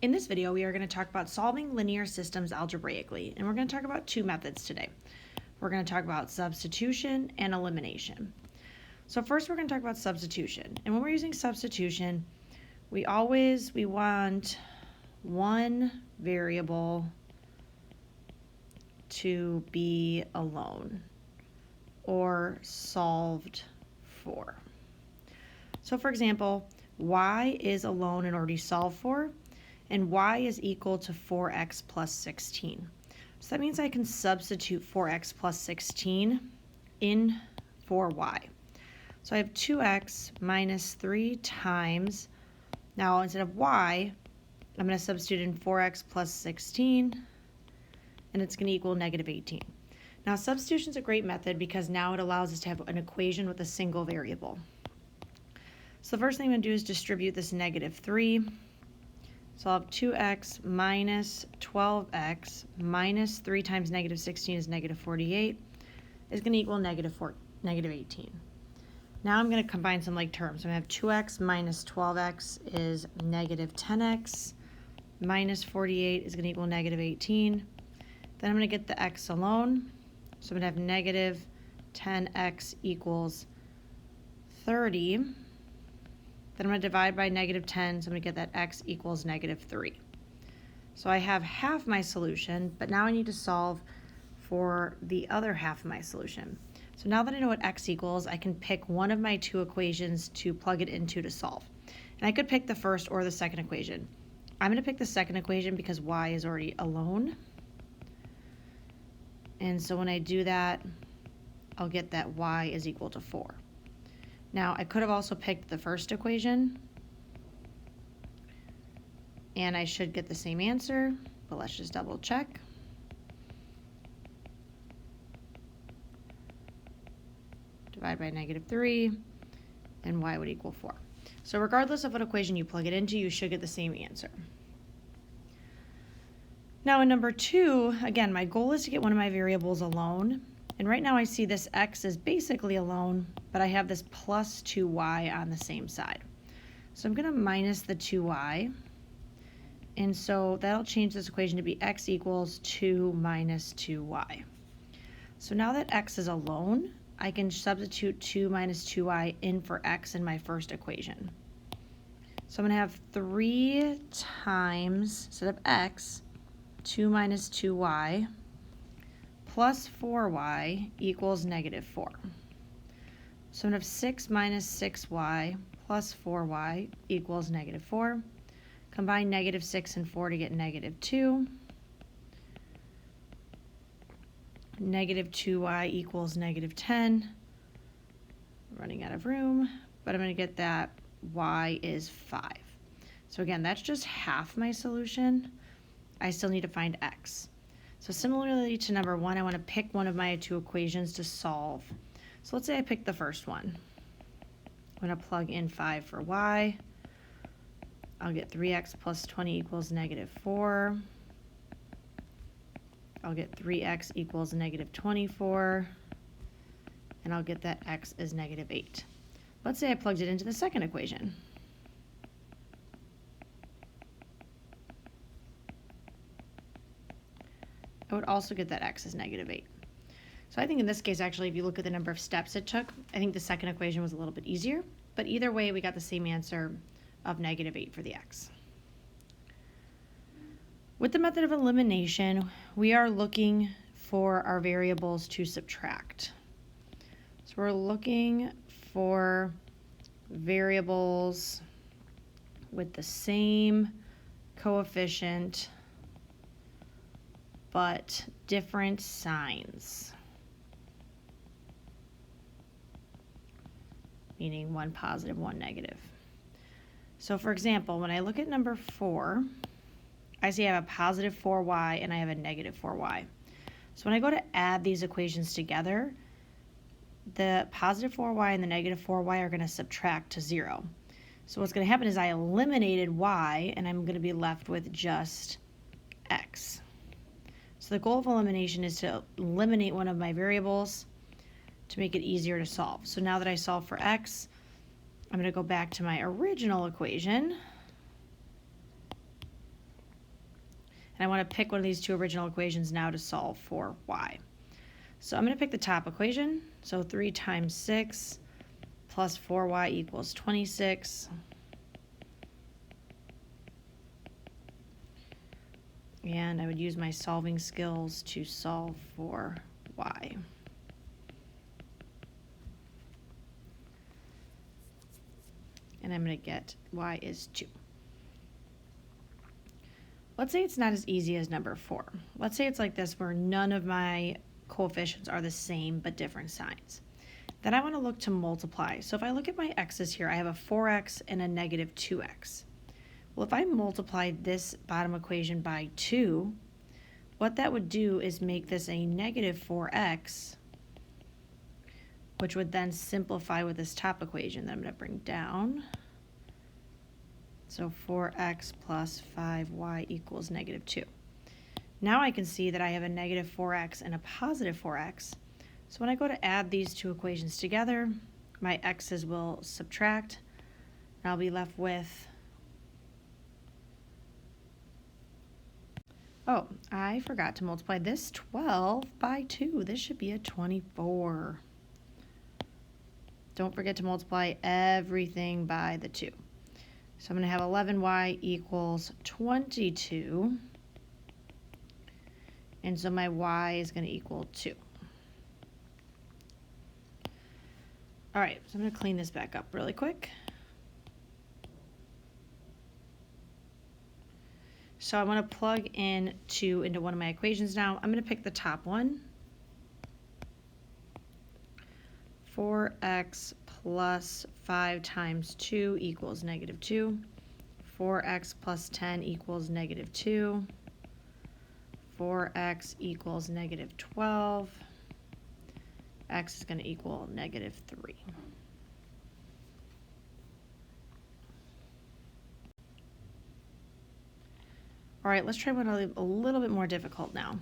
In this video, we are going to talk about solving linear systems algebraically, and we're going to talk about two methods today. We're going to talk about substitution and elimination. So first, we're going to talk about substitution. And when we're using substitution, we want one variable to be alone or solved for. So for example, y is alone and already solved for, and y is equal to 4x plus 16. So that means I can substitute 4x plus 16 in for y. So I have 2x minus 3 times, now instead of y, I'm going to substitute in 4x plus 16, and it's going to equal negative 18. Now substitution is a great method because now it allows us to have an equation with a single variable. So the first thing I'm going to do is distribute this negative 3. So I'll have 2x minus 12x minus 3 times negative 16 is negative 48 is going to equal negative 18. Now I'm going to combine some like terms. So I'm going to have 2x minus 12x is negative 10x minus 48 is going to equal negative 18. Then I'm going to get the x alone. So I'm going to have negative 10x equals 30. Then I'm going to divide by negative 10, so I'm going to get that x equals negative 3. So I have half my solution, but now I need to solve for the other half of my solution. So now that I know what x equals, I can pick one of my two equations to plug it into to solve. And I could pick the first or the second equation. I'm going to pick the second equation because y is already alone. And so when I do that, I'll get that y is equal to 4. Now, I could have also picked the first equation, and I should get the same answer, but let's just double check. Divide by negative 3, and y would equal 4. So regardless of what equation you plug it into, you should get the same answer. Now in number 2, again, my goal is to get one of my variables alone. And right now I see this x is basically alone, but I have this plus 2y on the same side. So I'm going to minus the 2y. And so that'll change this equation to be x equals 2 minus 2y. So now that x is alone, I can substitute 2 minus 2y in for x in my first equation. So I'm going to have 3 times, instead of x, 2 minus 2y plus 4y equals negative 4. So I'm going to have 6 minus 6y plus 4y equals negative 4. Combine negative 6 and 4 to get negative 2. Negative 2y equals negative 10. Running out of room, but I'm going to get that y is 5. So again, that's just half my solution. I still need to find x. So similarly to number 1, I want to pick one of my two equations to solve. So let's say I pick the first one. I'm going to plug in 5 for y. I'll get 3x plus 20 equals negative 4. I'll get 3x equals negative 24. And I'll get that x is negative 8. Let's say I plugged it into the second equation. I would also get that x is negative 8. So I think in this case, actually, if you look at the number of steps it took, I think the second equation was a little bit easier. But either way, we got the same answer of negative 8 for the x. With the method of elimination, we are looking for our variables to subtract. So we're looking for variables with the same coefficient but different signs, meaning one positive, one negative. So for example, when I look at number 4, I see I have a positive 4y and I have a negative 4y. So when I go to add these equations together, the positive 4y and the negative 4y are going to subtract to 0. So what's going to happen is I eliminated y, and I'm going to be left with just x. So the goal of elimination is to eliminate one of my variables to make it easier to solve. So now that I solve for x, I'm going to go back to my original equation. And I want to pick one of these two original equations now to solve for y. So I'm going to pick the top equation. So 3 times 6 plus 4y equals 26. And I would use my solving skills to solve for y. And I'm going to get y is 2. Let's say it's not as easy as number 4. Let's say it's like this, where none of my coefficients are the same but different signs. Then I want to look to multiply. So if I look at my x's here, I have a 4x and a negative 2x. Well, if I multiply this bottom equation by 2, what that would do is make this a negative 4x, which would then simplify with this top equation that I'm going to bring down. So 4x plus 5y equals negative 2. Now I can see that I have a negative 4x and a positive 4x. So when I go to add these two equations together, my x's will subtract, and I'll be left with, oh, I forgot to multiply this 12 by 2. This should be a 24. Don't forget to multiply everything by the 2. So I'm going to have 11y equals 22. And so my y is going to equal 2. All right, so I'm going to clean this back up really quick. So I want to plug in 2 into one of my equations now. I'm going to pick the top one. 4x plus 5 times 2 equals negative 2. 4x plus 10 equals negative 2. 4x equals negative 12. X is going to equal negative 3. All right, let's try one a little bit more difficult now.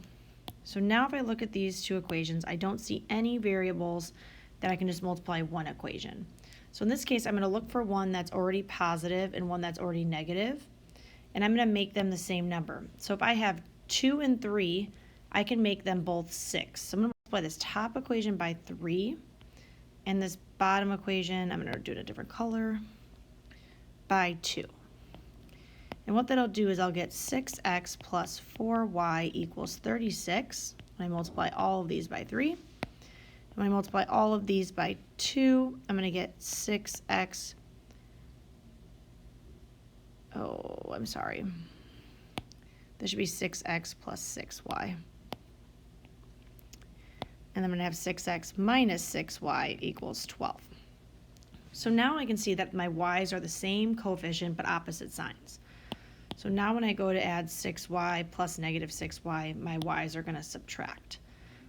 So now if I look at these two equations, I don't see any variables that I can just multiply one equation. So in this case, I'm going to look for one that's already positive and one that's already negative, and I'm going to make them the same number. So if I have 2 and 3, I can make them both 6. So I'm going to multiply this top equation by 3, and this bottom equation, I'm going to do it a different color, by 2. And what that'll do is I'll get 6x plus 4y equals 36 when I multiply all of these by 3. And when I multiply all of these by 2, I'm going to get 6x. Oh, I'm sorry. This should be 6x plus 6y. And I'm going to have 6x minus 6y equals 12. So now I can see that my y's are the same coefficient but opposite signs. So now when I go to add 6y plus negative 6y, my y's are going to subtract.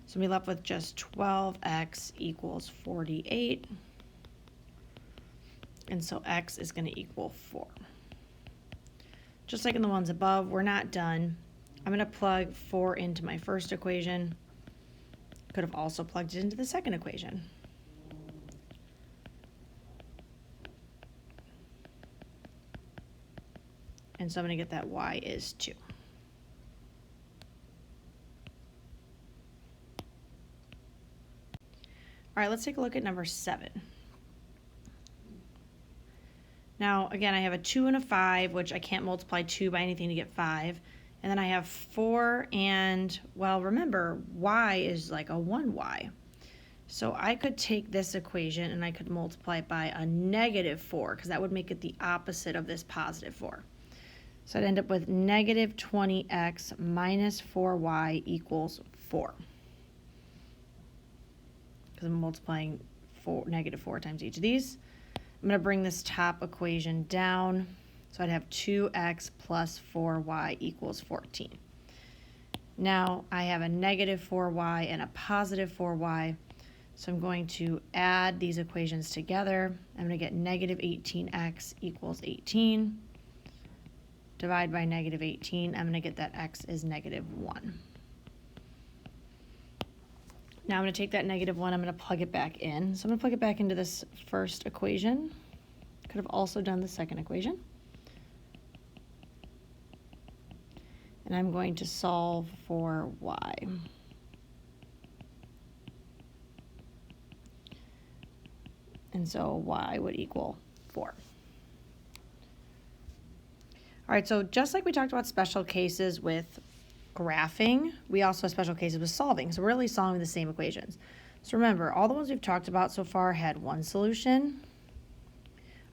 So we're left with just 12x equals 48. And so x is going to equal 4. Just like in the ones above, we're not done. I'm going to plug 4 into my first equation. Could have also plugged it into the second equation. And so I'm going to get that y is 2. All right, let's take a look at number 7. Now, again, I have a 2 and a 5, which I can't multiply 2 by anything to get 5. And then I have 4 and, well, remember, y is like a 1y. So I could take this equation and I could multiply it by a negative 4, because that would make it the opposite of this positive 4. So I'd end up with negative 20x minus 4y equals 4. Because I'm multiplying negative 4 times each of these. I'm going to bring this top equation down. So I'd have 2x plus 4y equals 14. Now I have a negative 4y and a positive 4y. So I'm going to add these equations together. I'm going to get negative 18x equals 18. Divide by negative 18. I'm going to get that x is negative 1. Now I'm going to take that negative 1, I'm going to plug it back in. So I'm going to plug it back into this first equation. Could have also done the second equation. and I'm going to solve for y. And so y would equal 4. All right, so just like we talked about special cases with graphing, we also have special cases with solving. So we're really solving the same equations. So remember, all the ones we've talked about so far had one solution.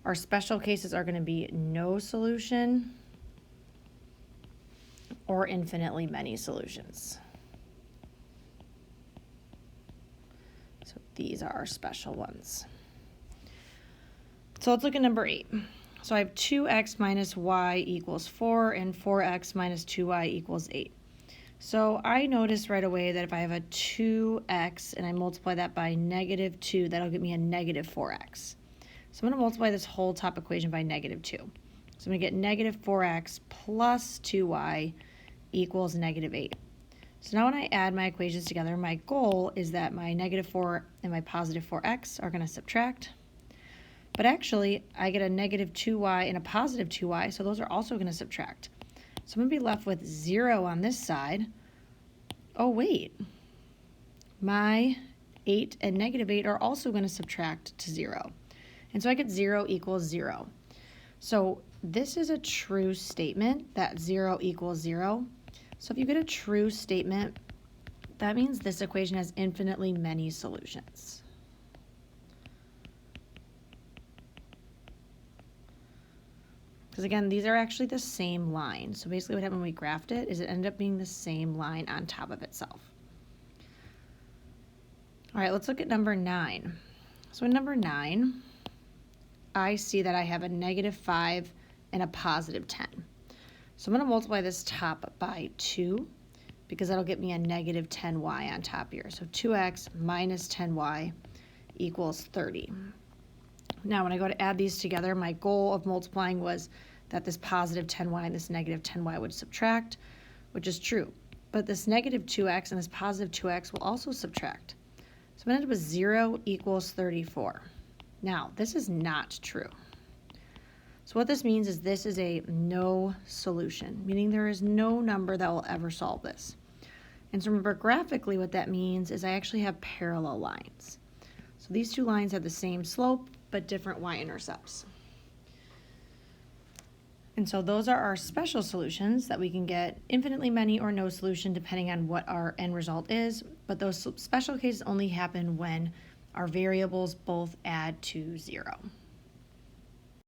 Our special cases are going to be no solution or infinitely many solutions. So these are our special ones. So let's look at number 8. So I have 2x minus y equals 4 and 4x minus 2y equals 8. So I notice right away that if I have a 2x and I multiply that by negative 2, that'll give me a negative 4x. So I'm going to multiply this whole top equation by negative 2. So I'm going to get negative 4x plus 2y equals negative 8. So now when I add my equations together, my goal is that my negative 4 and my positive 4x are going to subtract. But actually, I get a negative 2y and a positive 2y, so those are also going to subtract. So I'm going to be left with 0 on this side. Oh, wait. My 8 and negative 8 are also going to subtract to 0. And so I get 0 equals 0. So this is a true statement, that 0 equals 0. So if you get a true statement, that means this equation has infinitely many solutions. Because again, these are actually the same line. So basically what happened when we graphed it is it ended up being the same line on top of itself. All right, let's look at number 9. So in number 9, I see that I have a negative 5 and a positive 10. So I'm going to multiply this top by 2 because that'll get me a negative 10y on top here. So 2x minus 10y equals 30. Now, when I go to add these together, my goal of multiplying was that this positive 10y and this negative 10y would subtract, which is true. But this negative 2x and this positive 2x will also subtract. So I'm going to end up with 0 equals 34. Now, this is not true. So what this means is this is a no solution, meaning there is no number that will ever solve this. And so remember, graphically what that means is I actually have parallel lines. So these two lines have the same slope, but different y-intercepts. And so those are our special solutions that we can get infinitely many or no solution depending on what our end result is, but those special cases only happen when our variables both add to 0.